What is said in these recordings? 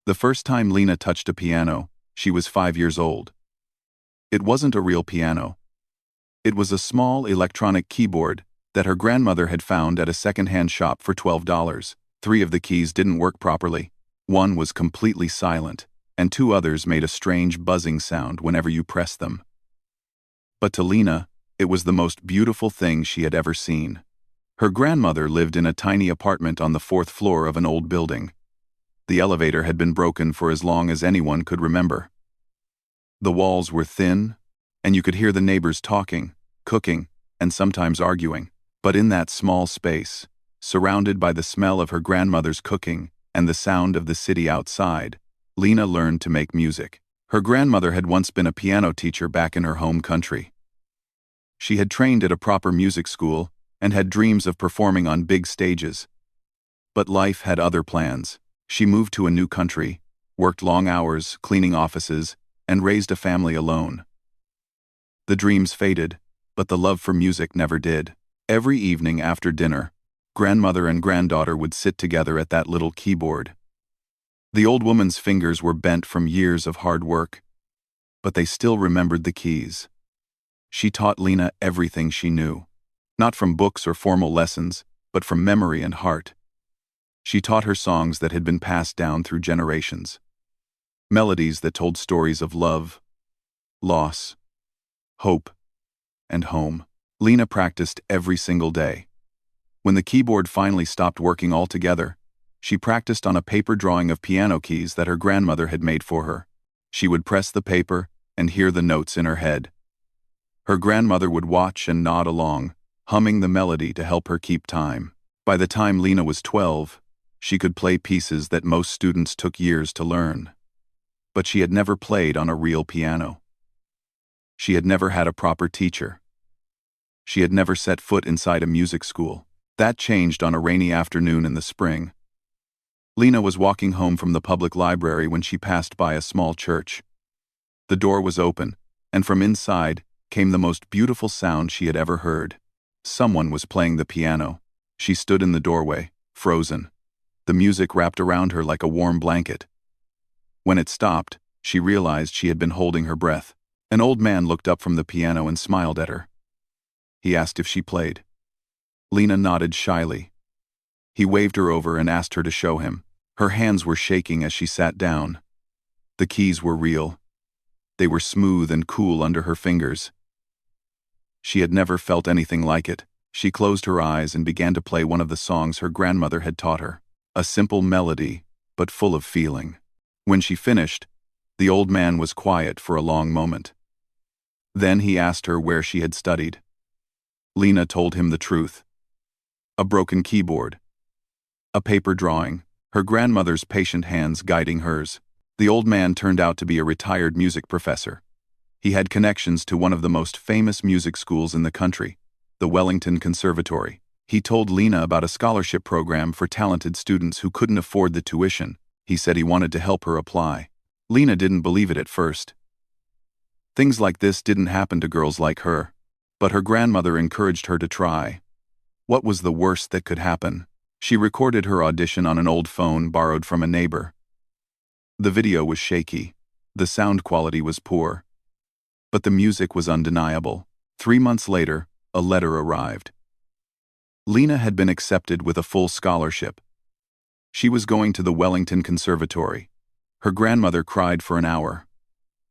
The first time Lena touched a piano, she was 5 years old. It wasn't a real piano. It was a small electronic keyboard that her grandmother had found at a second-hand shop for $12. 3 of the keys didn't work properly. One was completely silent, and 2 others made a strange buzzing sound whenever you pressed them. But to Lena, it was the most beautiful thing she had ever seen. Her grandmother lived in a tiny apartment on the 4th floor of an old building. The elevator had been broken for as long as anyone could remember. The walls were thin, and you could hear the neighbors talking, cooking, and sometimes arguing. But in that small space, surrounded by the smell of her grandmother's cooking and the sound of the city outside, Lena learned to make music. Her grandmother had once been a piano teacher back in her home country. She had trained at a proper music school and had dreams of performing on big stages. But life had other plans. She moved to a new country, worked long hours, cleaning offices, and raised a family alone. The dreams faded, but the love for music never did. Every evening after dinner, grandmother and granddaughter would sit together at that little keyboard. The old woman's fingers were bent from years of hard work, but they still remembered the keys. She taught Lena everything she knew, not from books or formal lessons, but from memory and heart. She taught her songs that had been passed down through generations. Melodies that told stories of love, loss, hope, and home. Lena practiced every single day. When the keyboard finally stopped working altogether, she practiced on a paper drawing of piano keys that her grandmother had made for her. She would press the paper and hear the notes in her head. Her grandmother would watch and nod along, humming the melody to help her keep time. By the time Lena was 12, she could play pieces that most students took years to learn. But she had never played on a real piano. She had never had a proper teacher. She had never set foot inside a music school. That changed on a rainy afternoon in the spring. Lena was walking home from the public library when she passed by a small church. The door was open, and from inside came the most beautiful sound she had ever heard. Someone was playing the piano. She stood in the doorway, frozen. The music wrapped around her like a warm blanket. When it stopped, she realized she had been holding her breath. An old man looked up from the piano and smiled at her. He asked if she played. Lena nodded shyly. He waved her over and asked her to show him. Her hands were shaking as she sat down. The keys were real. They were smooth and cool under her fingers. She had never felt anything like it. She closed her eyes and began to play one of the songs her grandmother had taught her. A simple melody, but full of feeling. When she finished, the old man was quiet for a long moment. Then he asked her where she had studied. Lena told him the truth. A broken keyboard. A paper drawing, her grandmother's patient hands guiding hers. The old man turned out to be a retired music professor. He had connections to one of the most famous music schools in the country, the Wellington Conservatory. He told Lena about a scholarship program for talented students who couldn't afford the tuition. He said he wanted to help her apply. Lena didn't believe it at first. Things like this didn't happen to girls like her, but her grandmother encouraged her to try. What was the worst that could happen? She recorded her audition on an old phone borrowed from a neighbor. The video was shaky. The sound quality was poor. But the music was undeniable. 3 months later, a letter arrived. Lena had been accepted with a full scholarship. She was going to the Wellington Conservatory. Her grandmother cried for an hour.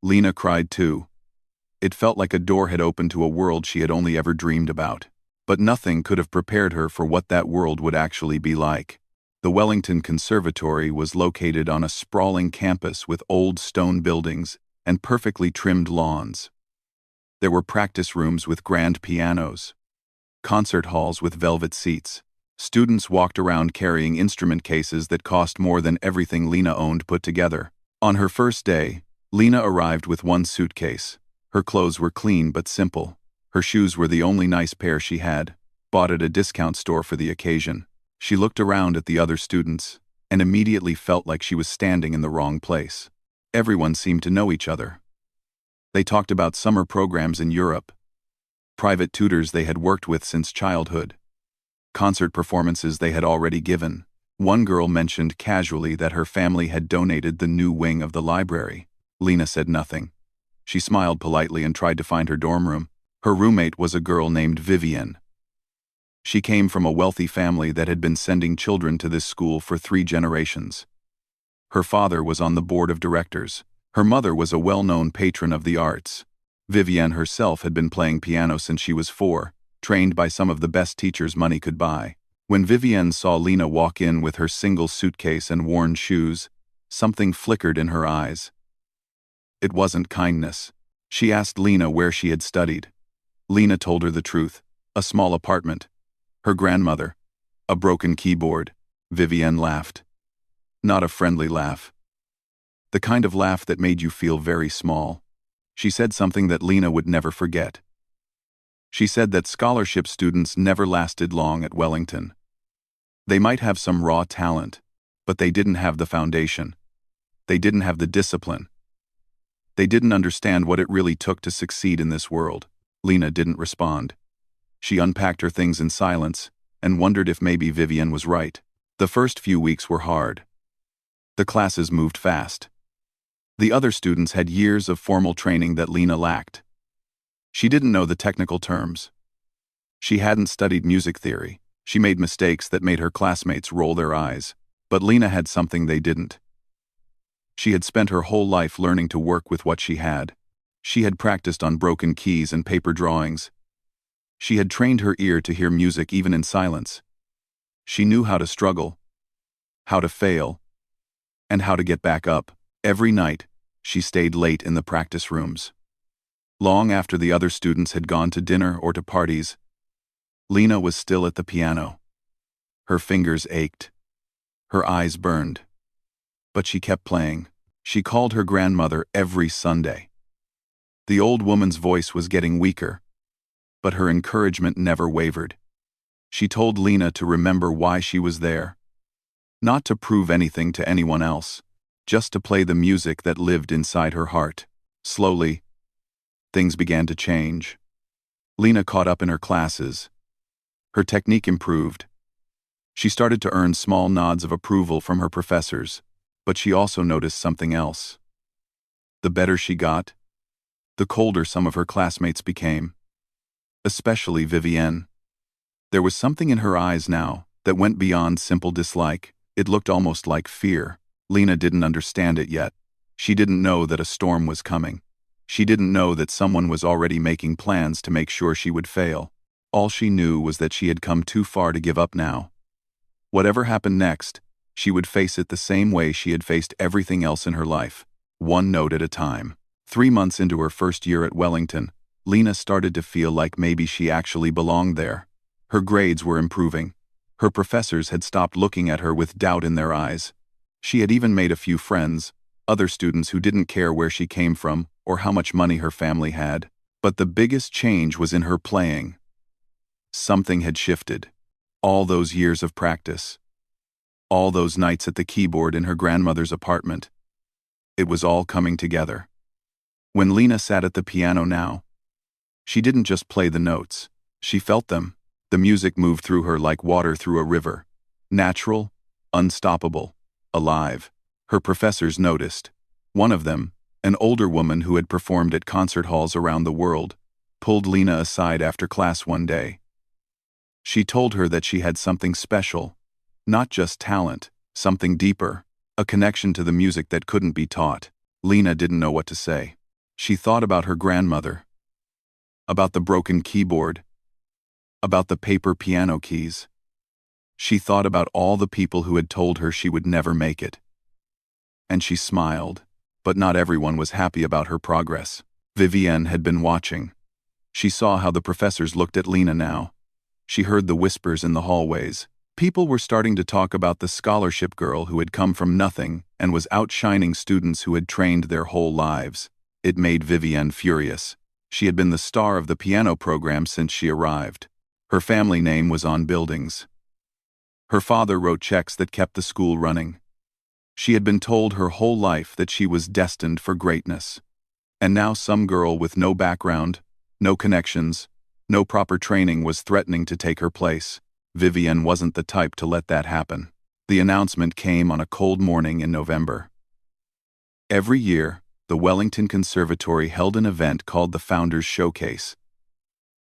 Lena cried too. It felt like a door had opened to a world she had only ever dreamed about. But nothing could have prepared her for what that world would actually be like. The Wellington Conservatory was located on a sprawling campus with old stone buildings and perfectly trimmed lawns. There were practice rooms with grand pianos, concert halls with velvet seats. Students walked around carrying instrument cases that cost more than everything Lena owned put together. On her first day, Lena arrived with one suitcase. Her clothes were clean but simple. Her shoes were the only nice pair she had, bought at a discount store for the occasion. She looked around at the other students and immediately felt like she was standing in the wrong place. Everyone seemed to know each other. They talked about summer programs in Europe, private tutors they had worked with since childhood, concert performances they had already given. One girl mentioned casually that her family had donated the new wing of the library. Lena said nothing. She smiled politely and tried to find her dorm room. Her roommate was a girl named Vivienne. She came from a wealthy family that had been sending children to this school for 3 generations. Her father was on the board of directors. Her mother was a well-known patron of the arts. Vivienne herself had been playing piano since she was 4, trained by some of the best teachers money could buy. When Vivienne saw Lena walk in with her single suitcase and worn shoes, something flickered in her eyes. It wasn't kindness. She asked Lena where she had studied. Lena told her the truth. A small apartment. Her grandmother. A broken keyboard. Vivienne laughed. Not a friendly laugh. The kind of laugh that made you feel very small. She said something that Lena would never forget. She said that scholarship students never lasted long at Wellington. They might have some raw talent, but they didn't have the foundation. They didn't have the discipline. They didn't understand what it really took to succeed in this world. Lena didn't respond. She unpacked her things in silence and wondered if maybe Vivienne was right. The first few weeks were hard. The classes moved fast. The other students had years of formal training that Lena lacked. She didn't know the technical terms. She hadn't studied music theory. She made mistakes that made her classmates roll their eyes. But Lena had something they didn't. She had spent her whole life learning to work with what she had. She had practiced on broken keys and paper drawings. She had trained her ear to hear music even in silence. She knew how to struggle, how to fail, and how to get back up. Every night, she stayed late in the practice rooms. Long after the other students had gone to dinner or to parties, Lena was still at the piano. Her fingers ached. Her eyes burned. But she kept playing. She called her grandmother every Sunday. The old woman's voice was getting weaker, but her encouragement never wavered. She told Lena to remember why she was there. Not to prove anything to anyone else, just to play the music that lived inside her heart. Slowly, things began to change. Lena caught up in her classes. Her technique improved. She started to earn small nods of approval from her professors, but she also noticed something else. The better she got, the colder some of her classmates became. Especially Vivienne. There was something in her eyes now that went beyond simple dislike. It looked almost like fear. Lena didn't understand it yet. She didn't know that a storm was coming. She didn't know that someone was already making plans to make sure she would fail. All she knew was that she had come too far to give up now. Whatever happened next, she would face it the same way she had faced everything else in her life, one note at a time. 3 months into her first year at Wellington, Lena started to feel like maybe she actually belonged there. Her grades were improving. Her professors had stopped looking at her with doubt in their eyes. She had even made a few friends, other students who didn't care where she came from or how much money her family had. But the biggest change was in her playing. Something had shifted. All those years of practice. All those nights at the keyboard in her grandmother's apartment. It was all coming together. When Lena sat at the piano now, she didn't just play the notes. She felt them. The music moved through her like water through a river. Natural, unstoppable, alive. Her professors noticed. One of them, an older woman who had performed at concert halls around the world, pulled Lena aside after class one day. She told her that she had something special, not just talent, something deeper, a connection to the music that couldn't be taught. Lena didn't know what to say. She thought about her grandmother, about the broken keyboard, about the paper piano keys. She thought about all the people who had told her she would never make it. And she smiled, but not everyone was happy about her progress. Vivienne had been watching. She saw how the professors looked at Lena now. She heard the whispers in the hallways. People were starting to talk about the scholarship girl who had come from nothing and was outshining students who had trained their whole lives. It made Vivienne furious. She had been the star of the piano program since she arrived. Her family name was on buildings. Her father wrote checks that kept the school running. She had been told her whole life that she was destined for greatness. And now some girl with no background, no connections, no proper training was threatening to take her place. Vivienne wasn't the type to let that happen. The announcement came on a cold morning in November. Every year, the Wellington Conservatory held an event called the Founders Showcase.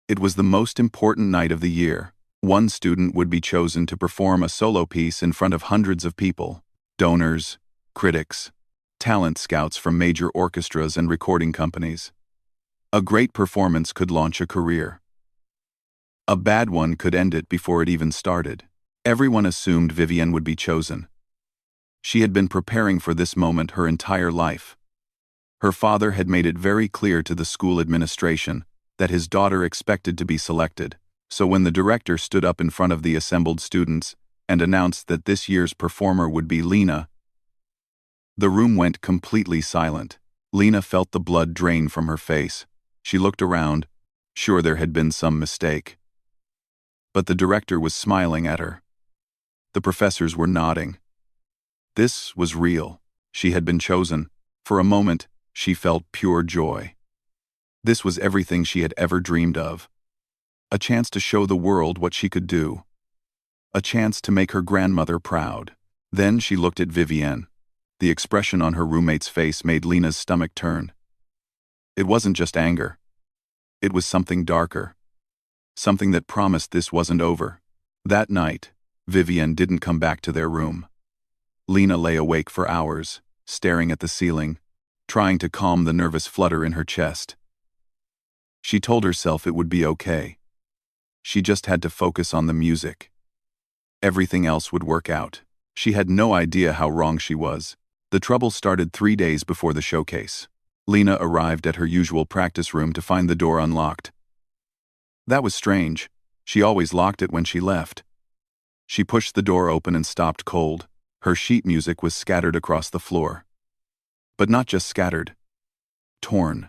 It was the most important night of the year. One student would be chosen to perform a solo piece in front of hundreds of people: donors, critics, talent scouts from major orchestras and recording companies. A great performance could launch a career. A bad one could end it before it even started. Everyone assumed Vivienne would be chosen. She had been preparing for this moment her entire life. Her father had made it very clear to the school administration that his daughter expected to be selected, so when the director stood up in front of the assembled students and announced that this year's performer would be Lena, the room went completely silent. Lena felt the blood drain from her face. She looked around, sure there had been some mistake. But the director was smiling at her. The professors were nodding. This was real. She had been chosen. For a moment, she felt pure joy. This was everything she had ever dreamed of. A chance to show the world what she could do. A chance to make her grandmother proud. Then she looked at Vivienne. The expression on her roommate's face made Lena's stomach turn. It wasn't just anger. It was something darker. Something that promised this wasn't over. That night, Vivienne didn't come back to their room. Lena lay awake for hours, staring at the ceiling, trying to calm the nervous flutter in her chest. She told herself it would be okay. She just had to focus on the music. Everything else would work out. She had no idea how wrong she was. The trouble started 3 days before the showcase. Lena arrived at her usual practice room to find the door unlocked. That was strange. She always locked it when she left. She pushed the door open and stopped cold. Her sheet music was scattered across the floor. But not just scattered. Torn.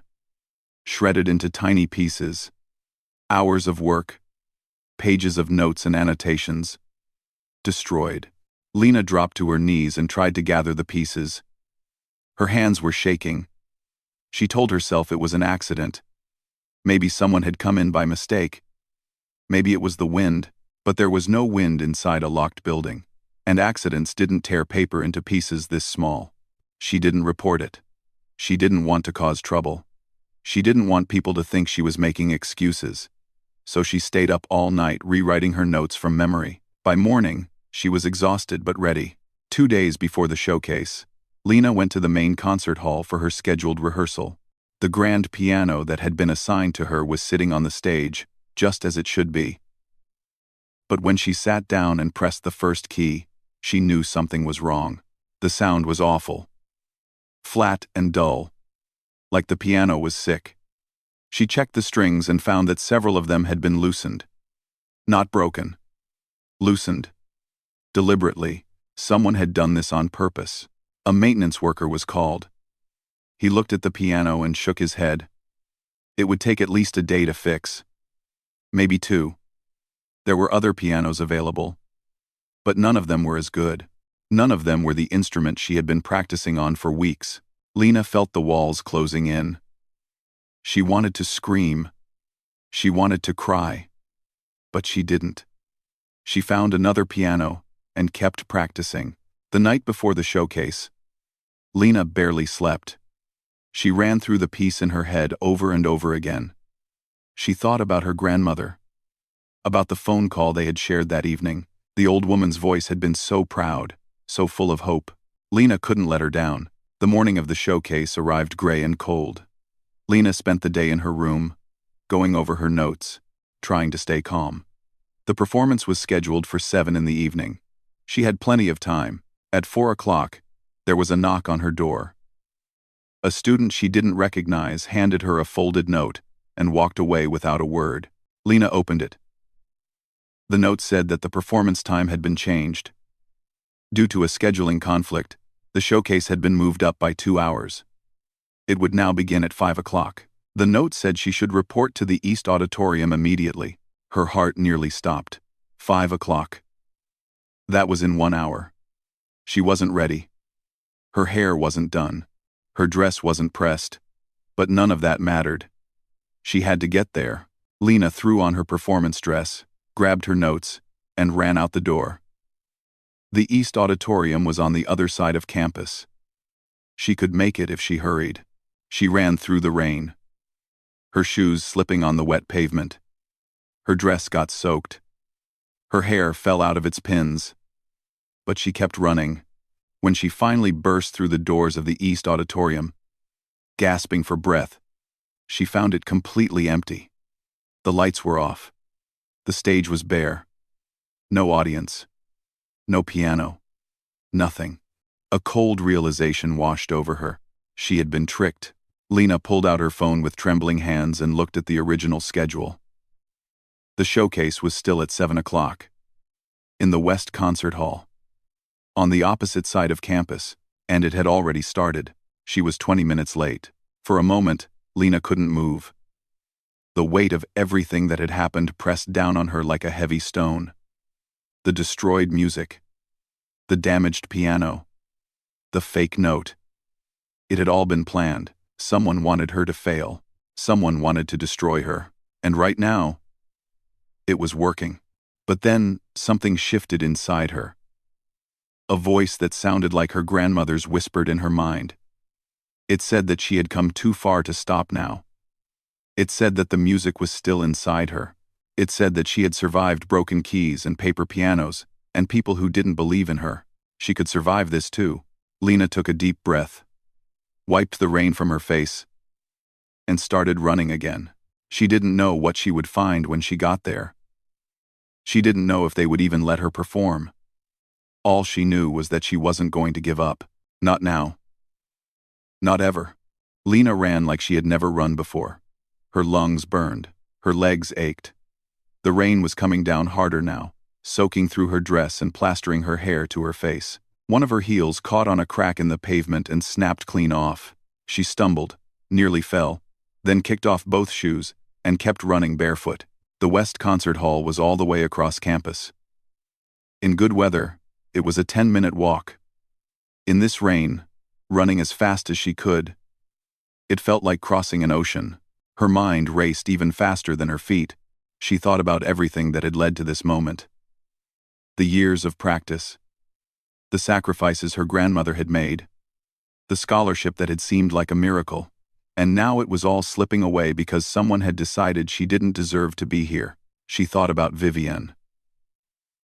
Shredded into tiny pieces. Hours of work. Pages of notes and annotations. Destroyed. Lena dropped to her knees and tried to gather the pieces. Her hands were shaking. She told herself it was an accident. Maybe someone had come in by mistake. Maybe it was the wind, but there was no wind inside a locked building. And accidents didn't tear paper into pieces this small. She didn't report it. She didn't want to cause trouble. She didn't want people to think she was making excuses. So she stayed up all night rewriting her notes from memory. By morning, she was exhausted but ready. 2 days before the showcase, Lena went to the main concert hall for her scheduled rehearsal. The grand piano that had been assigned to her was sitting on the stage, just as it should be. But when she sat down and pressed the first key, she knew something was wrong. The sound was awful. Flat and dull. Like the piano was sick. She checked the strings and found that several of them had been loosened. Not broken. Loosened. Deliberately, someone had done this on purpose. A maintenance worker was called. He looked at the piano and shook his head. It would take at least a day to fix. Maybe 2. There were other pianos available. But none of them were as good. None of them were the instrument she had been practicing on for weeks. Lena felt the walls closing in. She wanted to scream. She wanted to cry. But she didn't. She found another piano and kept practicing. The night before the showcase, Lena barely slept. She ran through the piece in her head over and over again. She thought about her grandmother, about the phone call they had shared that evening. The old woman's voice had been so proud, so full of hope. Lena couldn't let her down. The morning of the showcase arrived gray and cold. Lena spent the day in her room, going over her notes, trying to stay calm. The performance was scheduled for 7 in the evening. She had plenty of time. At 4 o'clock, there was a knock on her door. A student she didn't recognize handed her a folded note and walked away without a word. Lena opened it. The note said that the performance time had been changed. Due to a scheduling conflict, the showcase had been moved up by 2 hours. It would now begin at 5 o'clock. The note said she should report to the East Auditorium immediately. Her heart nearly stopped. 5 o'clock. That was in 1 hour. She wasn't ready. Her hair wasn't done. Her dress wasn't pressed. But none of that mattered. She had to get there. Lena threw on her performance dress, grabbed her notes, and ran out the door. The East Auditorium was on the other side of campus. She could make it if she hurried. She ran through the rain, her shoes slipping on the wet pavement. Her dress got soaked. Her hair fell out of its pins. But she kept running. When she finally burst through the doors of the East Auditorium, gasping for breath, she found it completely empty. The lights were off. The stage was bare. No audience. No piano. Nothing. A cold realization washed over her. She had been tricked. Lena pulled out her phone with trembling hands and looked at the original schedule. The showcase was still at 7 o'clock. In the West Concert Hall. On the opposite side of campus, and it had already started. She was 20 minutes late. For a moment, Lena couldn't move. The weight of everything that had happened pressed down on her like a heavy stone. The destroyed music. The damaged piano. The fake note. It had all been planned. Someone wanted her to fail. Someone wanted to destroy her. And right now, it was working. But then, something shifted inside her. A voice that sounded like her grandmother's whispered in her mind. It said that she had come too far to stop now. It said that the music was still inside her. It said that she had survived broken keys and paper pianos, and people who didn't believe in her. She could survive this too. Lena took a deep breath, wiped the rain from her face, and started running again. She didn't know what she would find when she got there. She didn't know if they would even let her perform. All she knew was that she wasn't going to give up. Not now. Not ever. Lena ran like she had never run before. Her lungs burned. Her legs ached. The rain was coming down harder now, soaking through her dress and plastering her hair to her face. One of her heels caught on a crack in the pavement and snapped clean off. She stumbled, nearly fell, then kicked off both shoes and kept running barefoot. The West Concert Hall was all the way across campus. In good weather, it was a 10-minute walk. In this rain, running as fast as she could, it felt like crossing an ocean. Her mind raced even faster than her feet. She thought about everything that had led to this moment. The years of practice. The sacrifices her grandmother had made. The scholarship that had seemed like a miracle. And now it was all slipping away because someone had decided she didn't deserve to be here. She thought about Vivienne.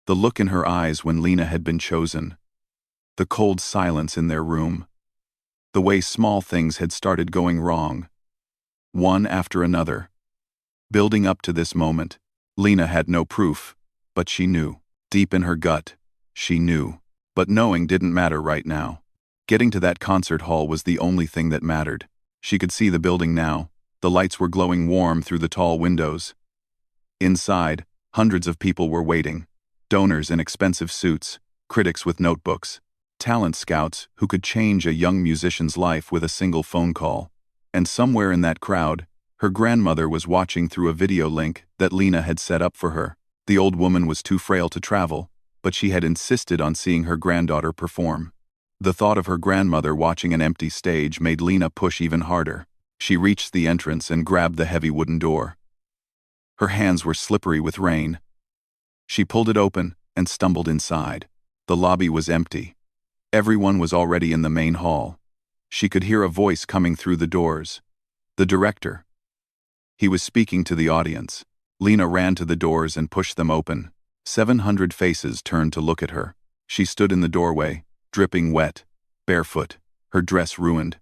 The look in her eyes when Lena had been chosen. The cold silence in their room. The way small things had started going wrong. One after another. Building up to this moment. Lena had no proof, but she knew. Deep in her gut, she knew. But knowing didn't matter right now. Getting to that concert hall was the only thing that mattered. She could see the building now. The lights were glowing warm through the tall windows. Inside, hundreds of people were waiting. Donors in expensive suits, critics with notebooks, talent scouts who could change a young musician's life with a single phone call. And somewhere in that crowd, her grandmother was watching through a video link that Lena had set up for her. The old woman was too frail to travel, but she had insisted on seeing her granddaughter perform. The thought of her grandmother watching an empty stage made Lena push even harder. She reached the entrance and grabbed the heavy wooden door. Her hands were slippery with rain. She pulled it open and stumbled inside. The lobby was empty. Everyone was already in the main hall. She could hear a voice coming through the doors. The director. He was speaking to the audience. Lena ran to the doors and pushed them open. 700 faces turned to look at her. She stood in the doorway, dripping wet, barefoot, her dress ruined,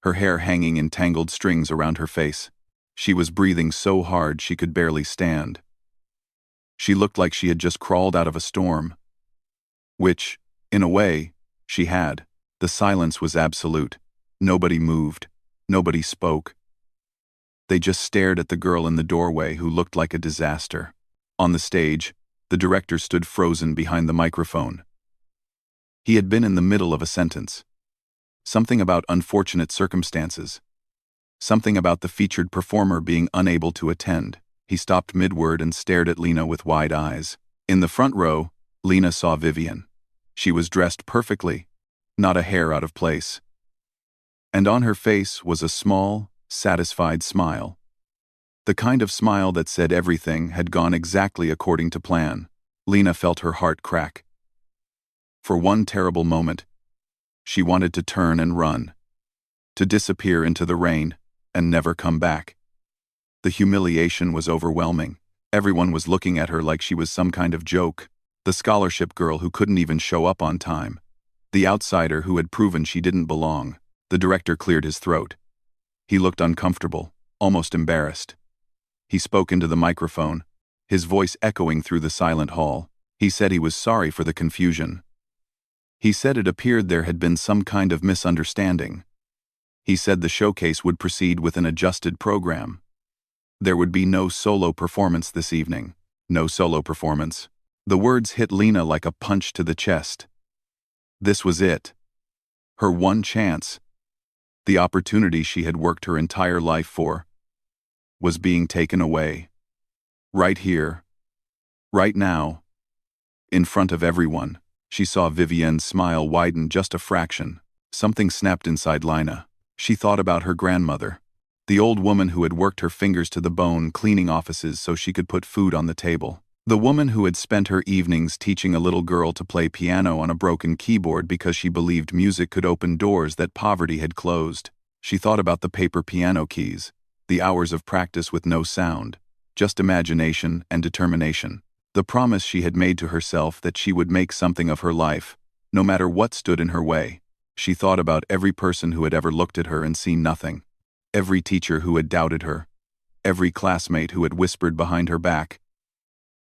her hair hanging in tangled strings around her face. She was breathing so hard she could barely stand. She looked like she had just crawled out of a storm. Which, in a way, she had. The silence was absolute. Nobody moved. Nobody spoke. They just stared at the girl in the doorway who looked like a disaster. On the stage, the director stood frozen behind the microphone. He had been in the middle of a sentence. Something about unfortunate circumstances. Something about the featured performer being unable to attend. He stopped mid-word and stared at Lena with wide eyes. In the front row, Lena saw Vivienne. She was dressed perfectly, not a hair out of place. And on her face was a small, satisfied smile. The kind of smile that said everything had gone exactly according to plan. Lena felt her heart crack. For one terrible moment, she wanted to turn and run, to disappear into the rain and never come back. The humiliation was overwhelming. Everyone was looking at her like she was some kind of joke. The scholarship girl who couldn't even show up on time. The outsider who had proven she didn't belong. The director cleared his throat. He looked uncomfortable, almost embarrassed. He spoke into the microphone, his voice echoing through the silent hall. He said he was sorry for the confusion. He said it appeared there had been some kind of misunderstanding. He said the showcase would proceed with an adjusted program. There would be no solo performance this evening. No solo performance. The words hit Lena like a punch to the chest. This was it. Her one chance. The opportunity she had worked her entire life for was being taken away. Right here. Right now. In front of everyone. She saw Vivienne's smile widen just a fraction. Something snapped inside Lena. She thought about her grandmother. The old woman who had worked her fingers to the bone cleaning offices so she could put food on the table. The woman who had spent her evenings teaching a little girl to play piano on a broken keyboard because she believed music could open doors that poverty had closed. She thought about the paper piano keys, the hours of practice with no sound, just imagination and determination. The promise she had made to herself that she would make something of her life, no matter what stood in her way. She thought about every person who had ever looked at her and seen nothing. Every teacher who had doubted her. Every classmate who had whispered behind her back.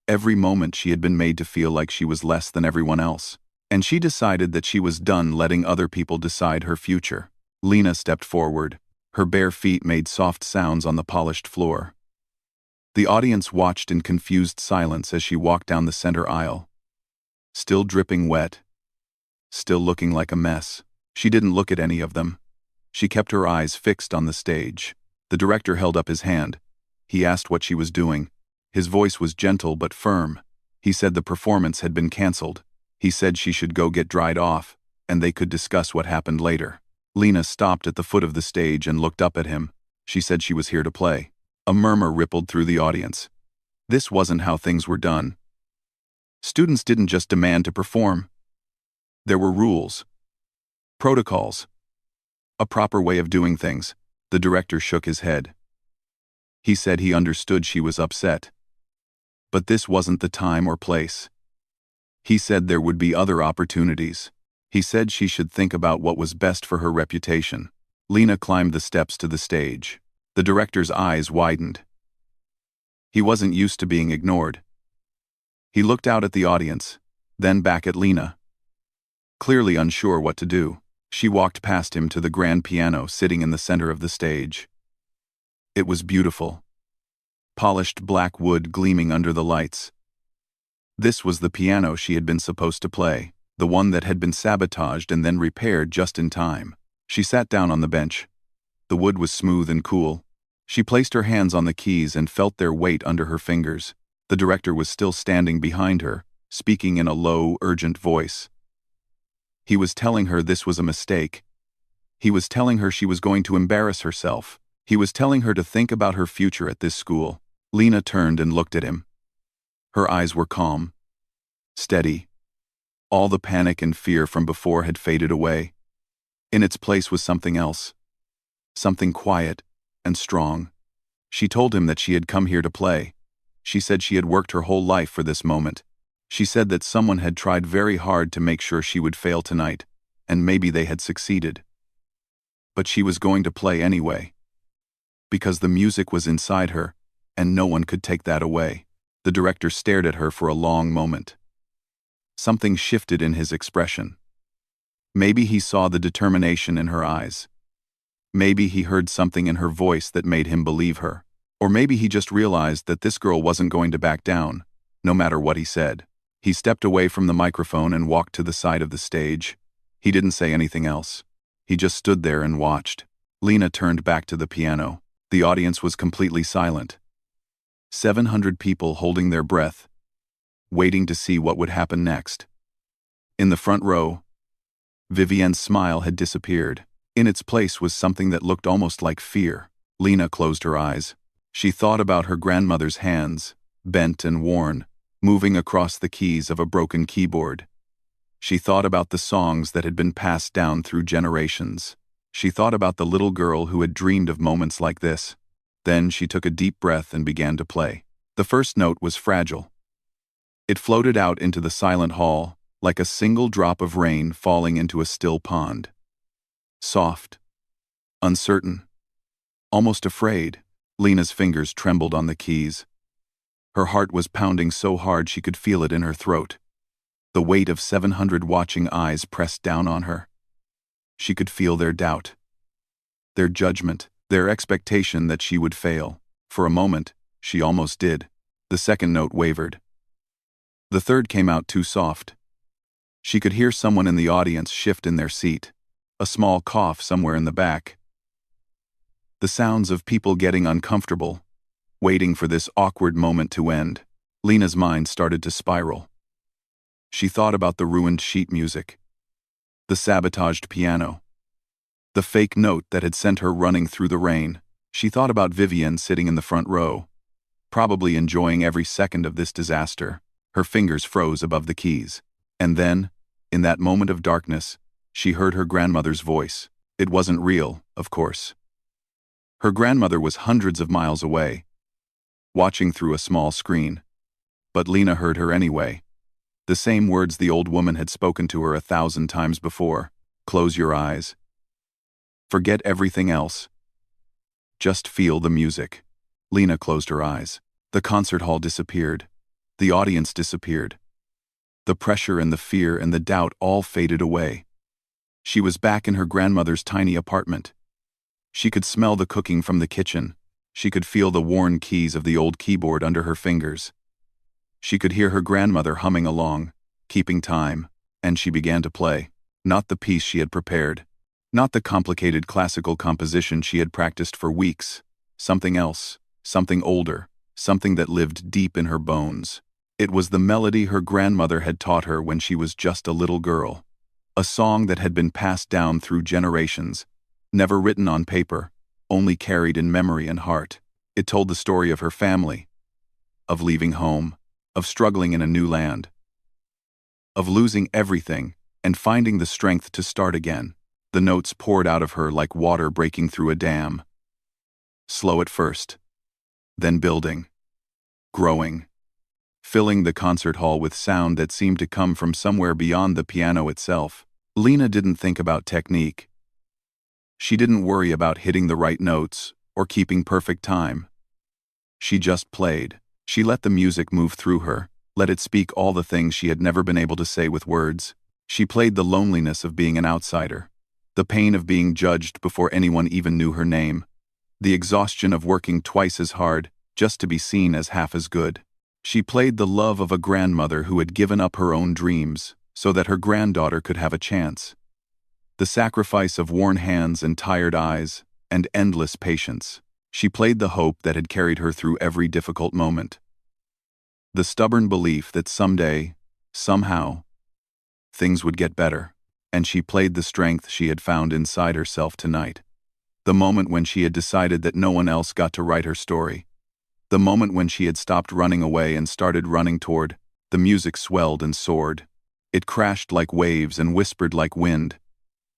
Every moment she had been made to feel like she was less than everyone else. And she decided that she was done letting other people decide her future. Lena stepped forward. Her bare feet made soft sounds on the polished floor. The audience watched in confused silence as she walked down the center aisle. Still dripping wet. Still looking like a mess. She didn't look at any of them. She kept her eyes fixed on the stage. The director held up his hand. He asked what she was doing. His voice was gentle but firm. He said the performance had been canceled. He said she should go get dried off, and they could discuss what happened later. Lena stopped at the foot of the stage and looked up at him. She said she was here to play. A murmur rippled through the audience. This wasn't how things were done. Students didn't just demand to perform. There were rules. Protocols. A proper way of doing things. The director shook his head. He said he understood she was upset. But this wasn't the time or place. He said there would be other opportunities. He said she should think about what was best for her reputation. Lena climbed the steps to the stage. The director's eyes widened. He wasn't used to being ignored. He looked out at the audience, then back at Lena. Clearly unsure what to do, she walked past him to the grand piano sitting in the center of the stage. It was beautiful. Polished black wood gleaming under the lights. This was the piano she had been supposed to play, the one that had been sabotaged and then repaired just in time. She sat down on the bench. The wood was smooth and cool. She placed her hands on the keys and felt their weight under her fingers. The director was still standing behind her, speaking in a low, urgent voice. He was telling her this was a mistake. He was telling her she was going to embarrass herself. He was telling her to think about her future at this school. Lena turned and looked at him. Her eyes were calm, steady. All the panic and fear from before had faded away. In its place was something else. Something quiet and strong. She told him that she had come here to play. She said she had worked her whole life for this moment. She said that someone had tried very hard to make sure she would fail tonight, and maybe they had succeeded. But she was going to play anyway. Because the music was inside her, and no one could take that away. The director stared at her for a long moment. Something shifted in his expression. Maybe he saw the determination in her eyes. Maybe he heard something in her voice that made him believe her. Or maybe he just realized that this girl wasn't going to back down, no matter what he said. He stepped away from the microphone and walked to the side of the stage. He didn't say anything else. He just stood there and watched. Lena turned back to the piano. The audience was completely silent. 700 people holding their breath, waiting to see what would happen next. In the front row, Vivienne's smile had disappeared. In its place was something that looked almost like fear. Lena closed her eyes. She thought about her grandmother's hands, bent and worn, moving across the keys of a broken keyboard. She thought about the songs that had been passed down through generations. She thought about the little girl who had dreamed of moments like this. Then she took a deep breath and began to play. The first note was fragile. It floated out into the silent hall, like a single drop of rain falling into a still pond. Soft, uncertain, almost afraid, Lena's fingers trembled on the keys. Her heart was pounding so hard she could feel it in her throat. The weight of 700 watching eyes pressed down on her. She could feel their doubt, their judgment, their expectation that she would fail. For a moment, she almost did. The second note wavered. The third came out too soft. She could hear someone in the audience shift in their seat, a small cough somewhere in the back. The sounds of people getting uncomfortable, waiting for this awkward moment to end. Lena's mind started to spiral. She thought about the ruined sheet music, the sabotaged piano, the fake note that had sent her running through the rain. She thought about Vivian sitting in the front row, probably enjoying every second of this disaster. Her fingers froze above the keys. And then, in that moment of darkness, she heard her grandmother's voice. It wasn't real, of course. Her grandmother was hundreds of miles away, watching through a small screen. But Lena heard her anyway. The same words the old woman had spoken to her 1,000 times before. Close your eyes. Forget everything else. Just feel the music. Lena closed her eyes. The concert hall disappeared. The audience disappeared. The pressure and the fear and the doubt all faded away. She was back in her grandmother's tiny apartment. She could smell the cooking from the kitchen. She could feel the worn keys of the old keyboard under her fingers. She could hear her grandmother humming along, keeping time, and she began to play. Not the piece she had prepared. Not the complicated classical composition she had practiced for weeks. Something else, something older, something that lived deep in her bones. It was the melody her grandmother had taught her when she was just a little girl. A song that had been passed down through generations, never written on paper, only carried in memory and heart. It told the story of her family, of leaving home, of struggling in a new land, of losing everything and finding the strength to start again. The notes poured out of her like water breaking through a dam. Slow at first, then building, growing, filling the concert hall with sound that seemed to come from somewhere beyond the piano itself. Lena didn't think about technique. She didn't worry about hitting the right notes or keeping perfect time. She just played. She let the music move through her, let it speak all the things she had never been able to say with words. She played the loneliness of being an outsider, the pain of being judged before anyone even knew her name, the exhaustion of working twice as hard just to be seen as half as good. She played the love of a grandmother who had given up her own dreams so that her granddaughter could have a chance. The sacrifice of worn hands and tired eyes and endless patience. She played the hope that had carried her through every difficult moment. The stubborn belief that someday, somehow, things would get better. And she played the strength she had found inside herself tonight. The moment when she had decided that no one else got to write her story. The moment when she had stopped running away and started running toward. The music swelled and soared. It crashed like waves and whispered like wind.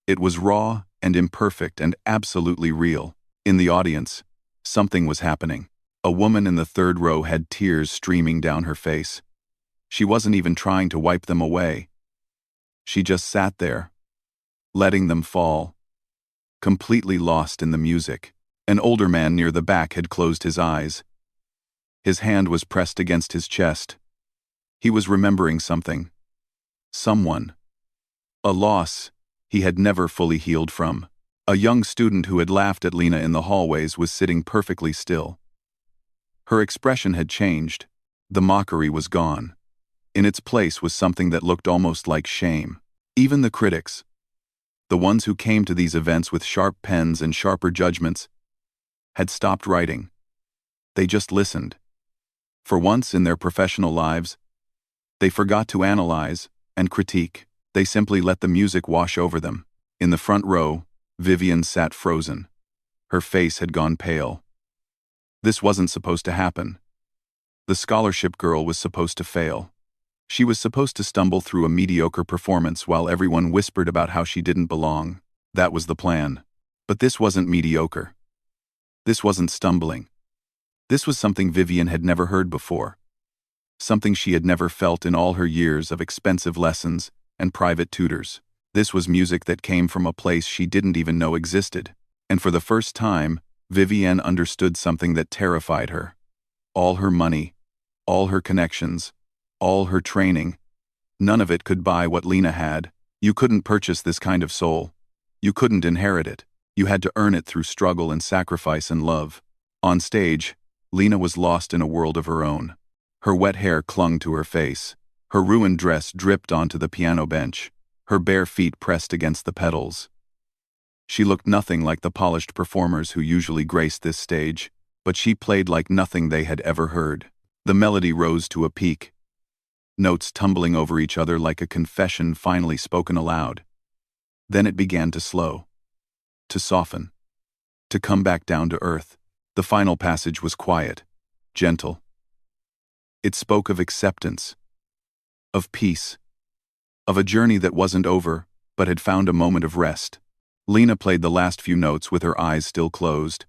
It was raw and imperfect and absolutely real. In the audience, something was happening. A woman in the third row had tears streaming down her face. She wasn't even trying to wipe them away. She just sat there, letting them fall, completely lost in the music. An older man near the back had closed his eyes. His hand was pressed against his chest. He was remembering something. Someone. A loss he had never fully healed from. A young student who had laughed at Lena in the hallways was sitting perfectly still. Her expression had changed. The mockery was gone. In its place was something that looked almost like shame. Even the critics, the ones who came to these events with sharp pens and sharper judgments, had stopped writing. They just listened. For once in their professional lives, they forgot to analyze and critique. They simply let the music wash over them. In the front row, Vivian sat frozen. Her face had gone pale. This wasn't supposed to happen. The scholarship girl was supposed to fail. She was supposed to stumble through a mediocre performance while everyone whispered about how she didn't belong. That was the plan. But this wasn't mediocre. This wasn't stumbling. This was something Vivian had never heard before. Something she had never felt in all her years of expensive lessons and private tutors. This was music that came from a place she didn't even know existed. And for the first time, Vivienne understood something that terrified her. All her money, all her connections, all her training, none of it could buy what Lena had. You couldn't purchase this kind of soul. You couldn't inherit it. You had to earn it through struggle and sacrifice and love. On stage, Lena was lost in a world of her own. Her wet hair clung to her face. Her ruined dress dripped onto the piano bench. Her bare feet pressed against the pedals. She looked nothing like the polished performers who usually graced this stage, but she played like nothing they had ever heard. The melody rose to a peak, notes tumbling over each other like a confession finally spoken aloud. Then it began to slow, to soften, to come back down to earth. The final passage was quiet, gentle. It spoke of acceptance, of peace, of a journey that wasn't over, but had found a moment of rest. Lena played the last few notes with her eyes still closed.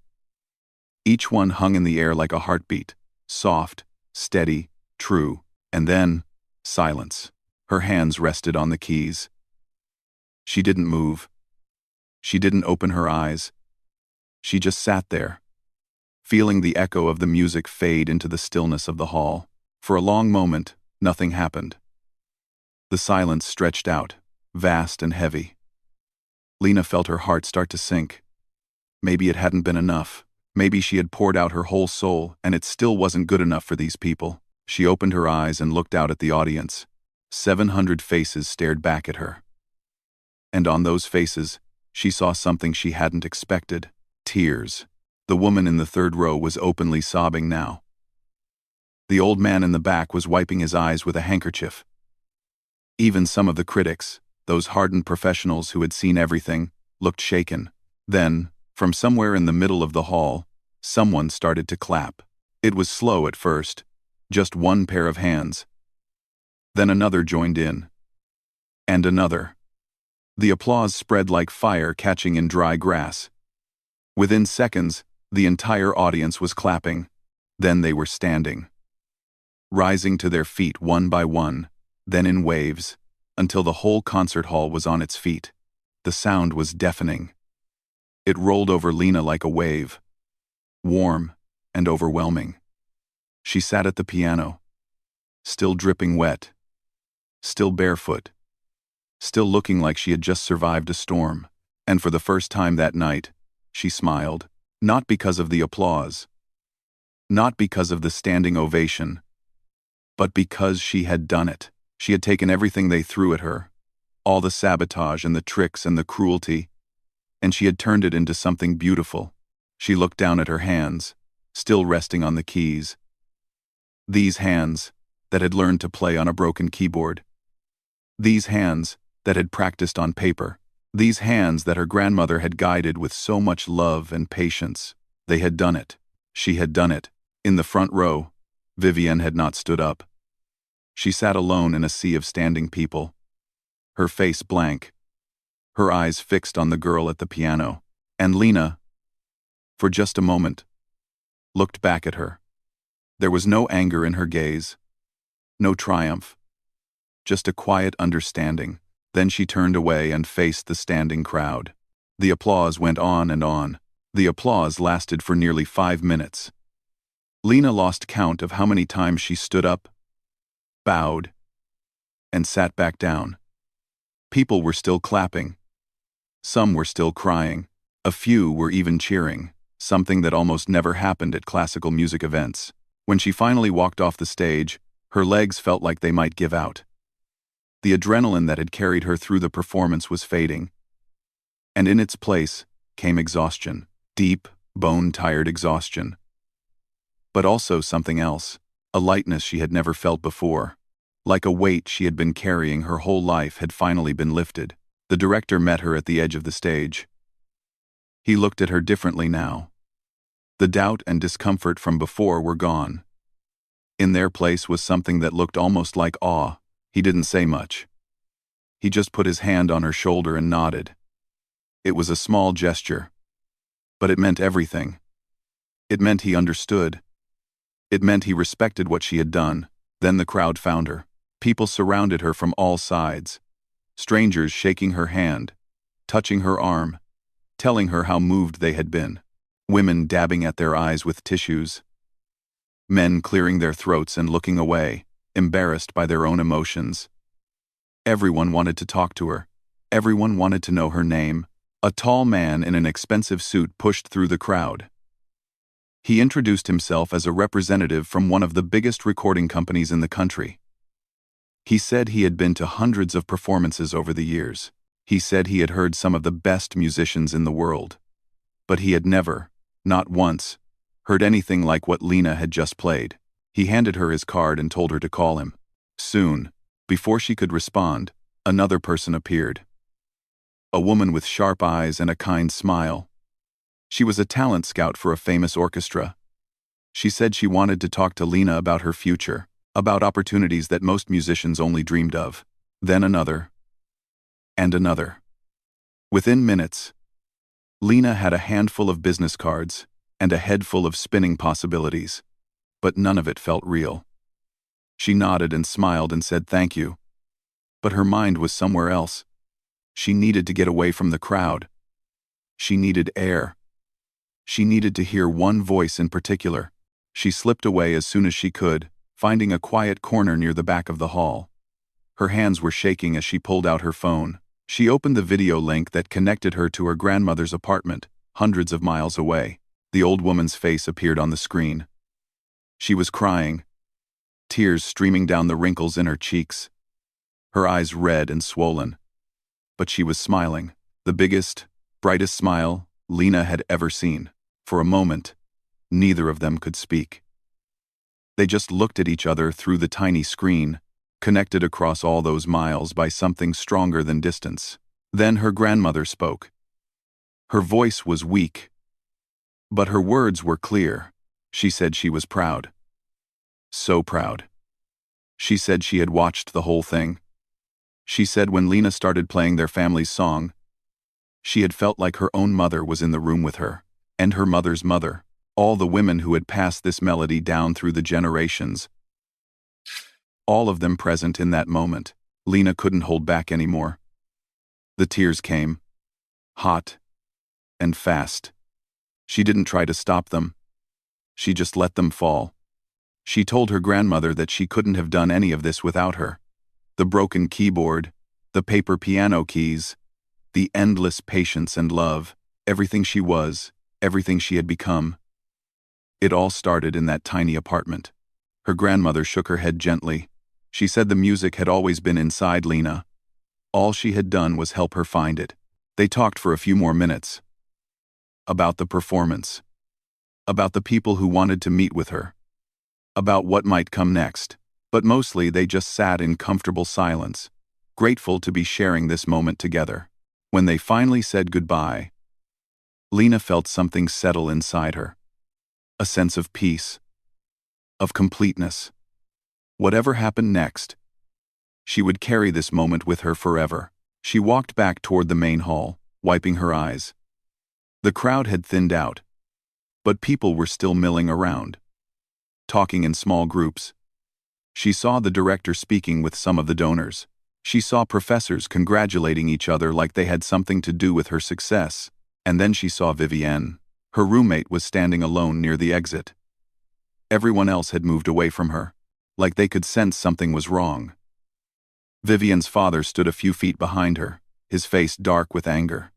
Each one hung in the air like a heartbeat, soft, steady, true, and then, silence. Her hands rested on the keys. She didn't move. She didn't open her eyes. She just sat there, feeling the echo of the music fade into the stillness of the hall. For a long moment, nothing happened. The silence stretched out, vast and heavy. Lena felt her heart start to sink. Maybe it hadn't been enough. Maybe she had poured out her whole soul, and it still wasn't good enough for these people. She opened her eyes and looked out at the audience. 700 faces stared back at her. And on those faces, she saw something she hadn't expected. Tears. The woman in the third row was openly sobbing now. The old man in the back was wiping his eyes with a handkerchief. Even some of the critics, those hardened professionals who had seen everything, looked shaken. Then, from somewhere in the middle of the hall, someone started to clap. It was slow at first, just one pair of hands. Then another joined in. And another. The applause spread like fire catching in dry grass. Within seconds, the entire audience was clapping. Then they were standing, rising to their feet one by one, then in waves, until the whole concert hall was on its feet. The sound was deafening. It rolled over Lena like a wave, warm and overwhelming. She sat at the piano, still dripping wet, still barefoot, still looking like she had just survived a storm. And for the first time that night, she smiled, not because of the applause, not because of the standing ovation, but because she had done it. She had taken everything they threw at her, all the sabotage and the tricks and the cruelty, and she had turned it into something beautiful. She looked down at her hands, still resting on the keys. These hands that had learned to play on a broken keyboard. These hands that had practiced on paper. These hands that her grandmother had guided with so much love and patience. They had done it. She had done it. In the front row, Vivienne had not stood up. She sat alone in a sea of standing people, her face blank, her eyes fixed on the girl at the piano. And Lena, for just a moment, looked back at her. There was no anger in her gaze, no triumph, just a quiet understanding. Then she turned away and faced the standing crowd. The applause went on and on. The applause lasted for nearly 5 minutes. Lena lost count of how many times she stood up, bowed, and sat back down. People were still clapping. Some were still crying. A few were even cheering, something that almost never happened at classical music events. When she finally walked off the stage, her legs felt like they might give out. The adrenaline that had carried her through the performance was fading, and in its place came exhaustion, deep, bone-tired exhaustion. But also something else, a lightness she had never felt before. Like a weight she had been carrying her whole life had finally been lifted. The director met her at the edge of the stage. He looked at her differently now. The doubt and discomfort from before were gone. In their place was something that looked almost like awe, He didn't say much. He just put his hand on her shoulder and nodded. It was a small gesture, but it meant everything. It meant he understood. It meant he respected what she had done. Then the crowd found her. People surrounded her from all sides. Strangers shaking her hand, touching her arm, telling her how moved they had been. Women dabbing at their eyes with tissues. Men clearing their throats and looking away, embarrassed by their own emotions. Everyone wanted to talk to her. Everyone wanted to know her name. A tall man in an expensive suit pushed through the crowd. He introduced himself as a representative from one of the biggest recording companies in the country. He said he had been to hundreds of performances over the years. He said he had heard some of the best musicians in the world. But he had never, not once, heard anything like what Lena had just played. He handed her his card and told her to call him. Soon, before she could respond, another person appeared. A woman with sharp eyes and a kind smile. She was a talent scout for a famous orchestra. She said she wanted to talk to Lena about her future, about opportunities that most musicians only dreamed of. Then another. And another. Within minutes, Lena had a handful of business cards and a head full of spinning possibilities, but none of it felt real. She nodded and smiled and said thank you, but her mind was somewhere else. She needed to get away from the crowd. She needed air. She needed to hear one voice in particular. She slipped away as soon as she could, finding a quiet corner near the back of the hall. Her hands were shaking as she pulled out her phone. She opened the video link that connected her to her grandmother's apartment, hundreds of miles away. The old woman's face appeared on the screen. She was crying, tears streaming down the wrinkles in her cheeks, her eyes red and swollen. But she was smiling, the biggest, brightest smile Lena had ever seen. For a moment, neither of them could speak. They just looked at each other through the tiny screen, connected across all those miles by something stronger than distance. Then her grandmother spoke. Her voice was weak, but her words were clear. She said she was proud. So proud. She said she had watched the whole thing. She said when Lena started playing their family's song, she had felt like her own mother was in the room with her, and her mother's mother, all the women who had passed this melody down through the generations. All of them present in that moment. Lena couldn't hold back anymore. The tears came, hot and fast. She didn't try to stop them. She just let them fall. She told her grandmother that she couldn't have done any of this without her. The broken keyboard, the paper piano keys, the endless patience and love, everything she was, everything she had become. It all started in that tiny apartment. Her grandmother shook her head gently. She said the music had always been inside Lena. All she had done was help her find it. They talked for a few more minutes. About the performance. About the people who wanted to meet with her. About what might come next. But mostly they just sat in comfortable silence, grateful to be sharing this moment together. When they finally said goodbye, Lena felt something settle inside her. A sense of peace, of completeness. Whatever happened next, she would carry this moment with her forever. She walked back toward the main hall, wiping her eyes. The crowd had thinned out, but people were still milling around, talking in small groups. She saw the director speaking with some of the donors. She saw professors congratulating each other like they had something to do with her success. And then she saw Vivienne. Her roommate was standing alone near the exit. Everyone else had moved away from her, like they could sense something was wrong. Vivienne's father stood a few feet behind her, his face dark with anger.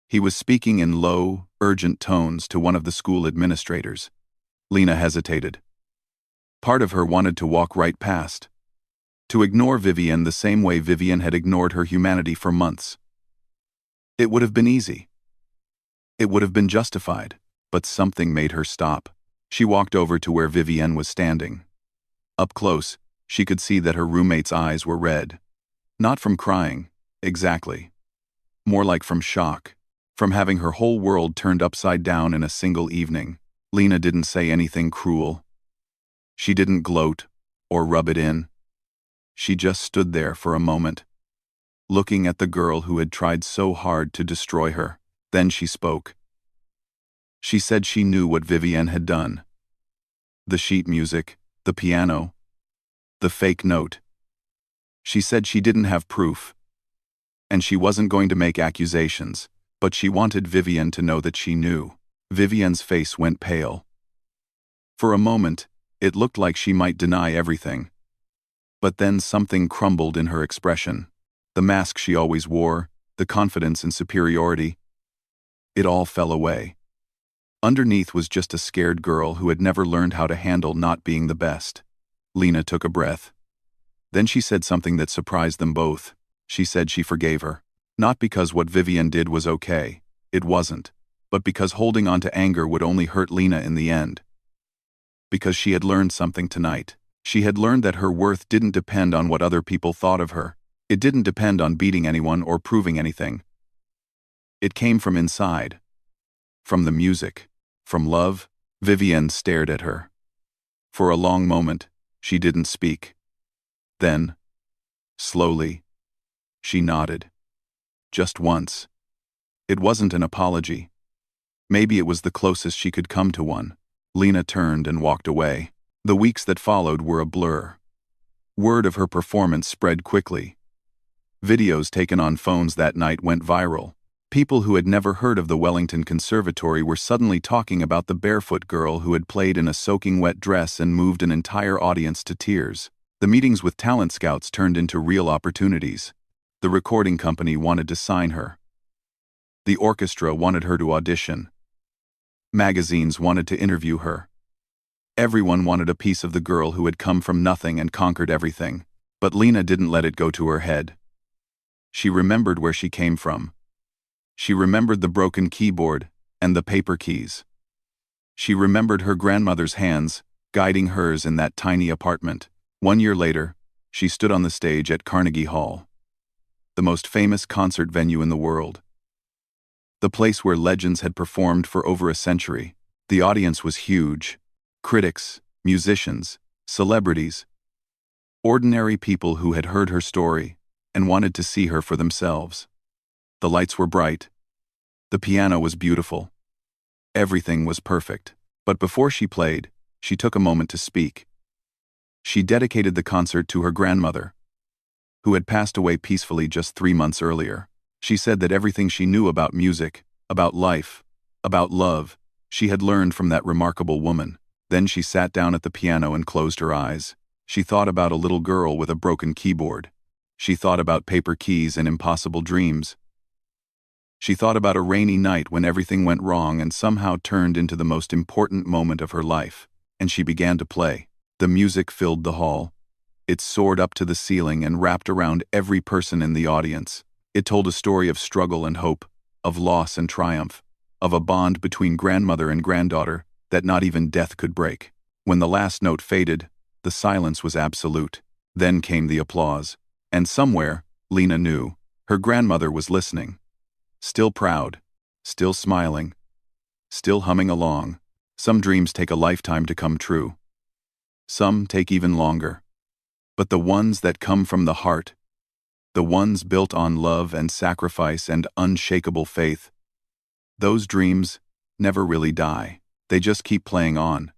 He was speaking in low, urgent tones to one of the school administrators. Lena hesitated. Part of her wanted to walk right past, to ignore Vivienne the same way Vivienne had ignored her humanity for months. It would have been easy. It would have been justified, but something made her stop. She walked over to where Vivienne was standing. Up close, she could see that her roommate's eyes were red. Not from crying, exactly. More like from shock, from having her whole world turned upside down in a single evening. Lena didn't say anything cruel. She didn't gloat or rub it in. She just stood there for a moment, looking at the girl who had tried so hard to destroy her. Then she spoke. She said she knew what Vivienne had done. The sheet music, the piano, the fake note. She said she didn't have proof, and she wasn't going to make accusations, but she wanted Vivienne to know that she knew. Vivienne's face went pale. For a moment, it looked like she might deny everything. But then something crumbled in her expression. The mask she always wore, the confidence and superiority. It all fell away. Underneath was just a scared girl who had never learned how to handle not being the best. Lena took a breath. Then she said something that surprised them both. She said she forgave her. Not because what Vivienne did was okay. It wasn't. But because holding on to anger would only hurt Lena in the end. Because she had learned something tonight. She had learned that her worth didn't depend on what other people thought of her. It didn't depend on beating anyone or proving anything. It came from inside. From the music. From love. Vivienne stared at her. For a long moment, she didn't speak. Then, slowly, she nodded. Just once. It wasn't an apology. Maybe it was the closest she could come to one. Lena turned and walked away. The weeks that followed were a blur. Word of her performance spread quickly. Videos taken on phones that night went viral. People who had never heard of the Wellington Conservatory were suddenly talking about the barefoot girl who had played in a soaking wet dress and moved an entire audience to tears. The meetings with talent scouts turned into real opportunities. The recording company wanted to sign her. The orchestra wanted her to audition. Magazines wanted to interview her. Everyone wanted a piece of the girl who had come from nothing and conquered everything. But Lena didn't let it go to her head. She remembered where she came from. She remembered the broken keyboard and the paper keys. She remembered her grandmother's hands guiding hers in that tiny apartment. 1 year later, she stood on the stage at Carnegie Hall, the most famous concert venue in the world. The place where legends had performed for over a century. The audience was huge. Critics, musicians, celebrities. Ordinary people who had heard her story and wanted to see her for themselves. The lights were bright. The piano was beautiful. Everything was perfect. But before she played, she took a moment to speak. She dedicated the concert to her grandmother, who had passed away peacefully just 3 months earlier. She said that everything she knew about music, about life, about love, she had learned from that remarkable woman. Then she sat down at the piano and closed her eyes. She thought about a little girl with a broken keyboard. She thought about paper keys and impossible dreams. She thought about a rainy night when everything went wrong and somehow turned into the most important moment of her life. And she began to play. The music filled the hall. It soared up to the ceiling and wrapped around every person in the audience. It told a story of struggle and hope, of loss and triumph, of a bond between grandmother and granddaughter that not even death could break. When the last note faded, the silence was absolute. Then came the applause. And somewhere, Lena knew, her grandmother was listening. Still proud, still smiling, still humming along. Some dreams take a lifetime to come true. Some take even longer. But the ones that come from the heart, the ones built on love and sacrifice and unshakable faith, those dreams never really die. They just keep playing on.